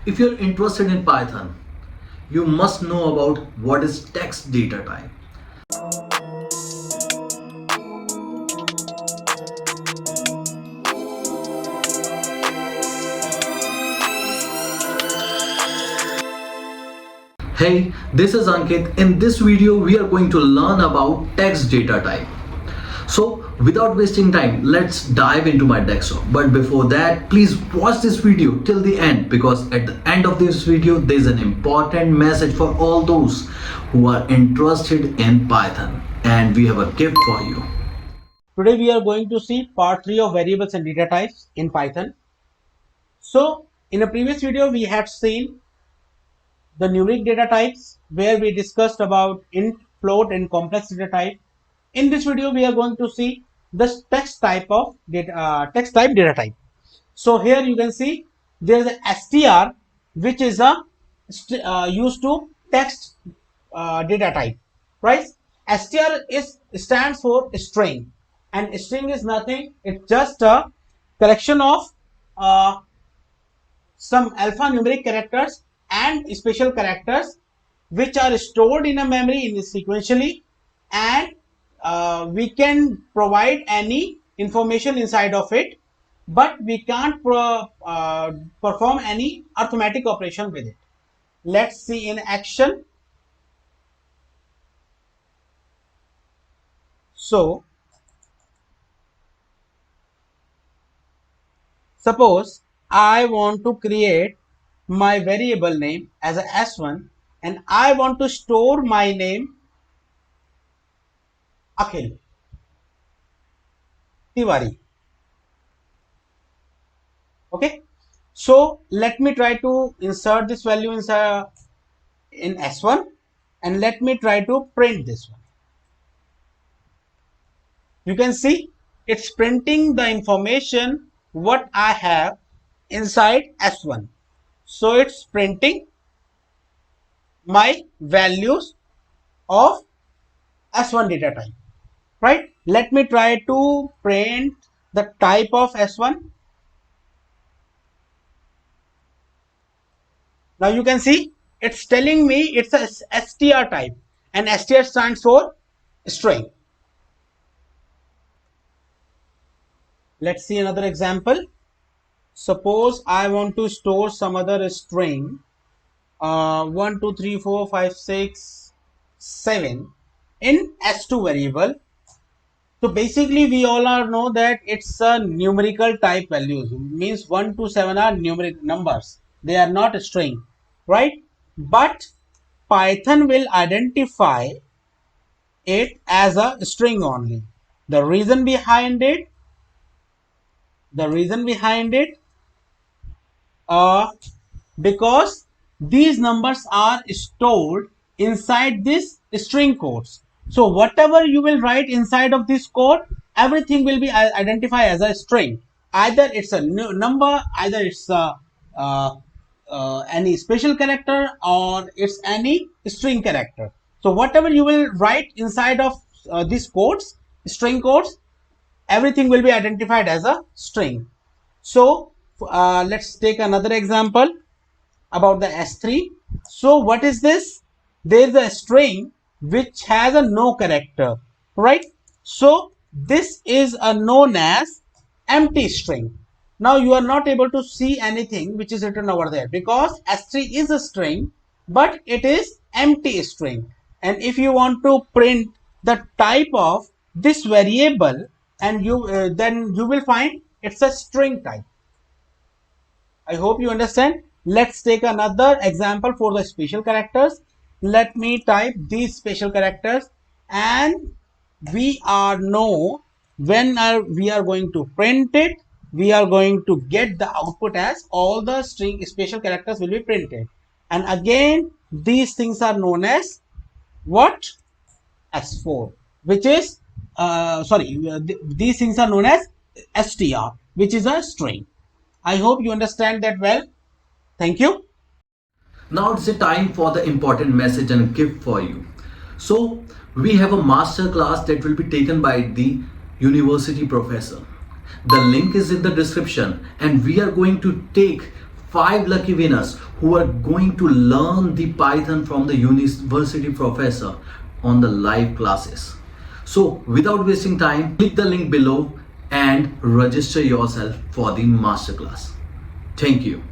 If you're interested in Python, you must know about what is text data type. Hey, this is Ankit. In this video, we are going to learn about text data type. So, without wasting time, let's dive into my desktop. But before that, please watch this video till the end, because at the end of this video, there's an important message for all those who are interested in Python. And we have a gift for you. Today we are going to see part 3 of variables and data types in Python. So in a previous video we had seen the numeric data types where we discussed about int, float and complex data type. In this video we are going to see the text type data type. So here you can see there is a str which is used to text data type, right? Stands for string, and string is nothing, it's just a collection of some alphanumeric characters and special characters which are stored in a memory sequentially, and we can provide any information inside of it, but we can't perform any arithmetic operation with it. Let's see in action. So suppose I want to create my variable name as a s1 and I want to store my name Akhil Tiwari. Okay, so let me try to insert this value in s1 and let me try to print this one. You can see it's printing the information what I have inside s1. So it's printing my values of s1 data type, right? Let me try to print the type of s1. Now you can see it's telling me it's a str type, and str stands for string. Let's see another example. Suppose I want to store some other string 1 2 3 4 5 6 7 in s2 variable. So basically we all know that it's a numerical type values, means 1 to 7 are numeric numbers, they are not a string, right? But Python will identify it as a string only. The reason behind it because these numbers are stored inside this string codes. So whatever you will write inside of this code, everything will be identified as a string. Either it's a number, either it's any special character, or it's any string character. So whatever you will write inside of these codes, string codes, everything will be identified as a string. So let's take another example about the s3. So what is this? There is a string which has a no character, right? So this is known as empty string. Now you are not able to see anything which is written over there because s3 is a string, but it is empty string. And if you want to print the type of this variable, and then you will find it's a string type. I hope you understand. Let's take another example for the special characters. Let me type these special characters, and we know when we are going to print it, we are going to get the output as all the string special characters will be printed. And again, these things are known as what? S4, which is these things are known as str, which is a string. I hope you understand that well. Thank you. Now it's the time for the important message and gift for you. So we have a master class that will be taken by the university professor. The link is in the description, and we are going to take 5 lucky winners who are going to learn the Python from the university professor on the live classes. So without wasting time, click the link below and register yourself for the masterclass. Thank you.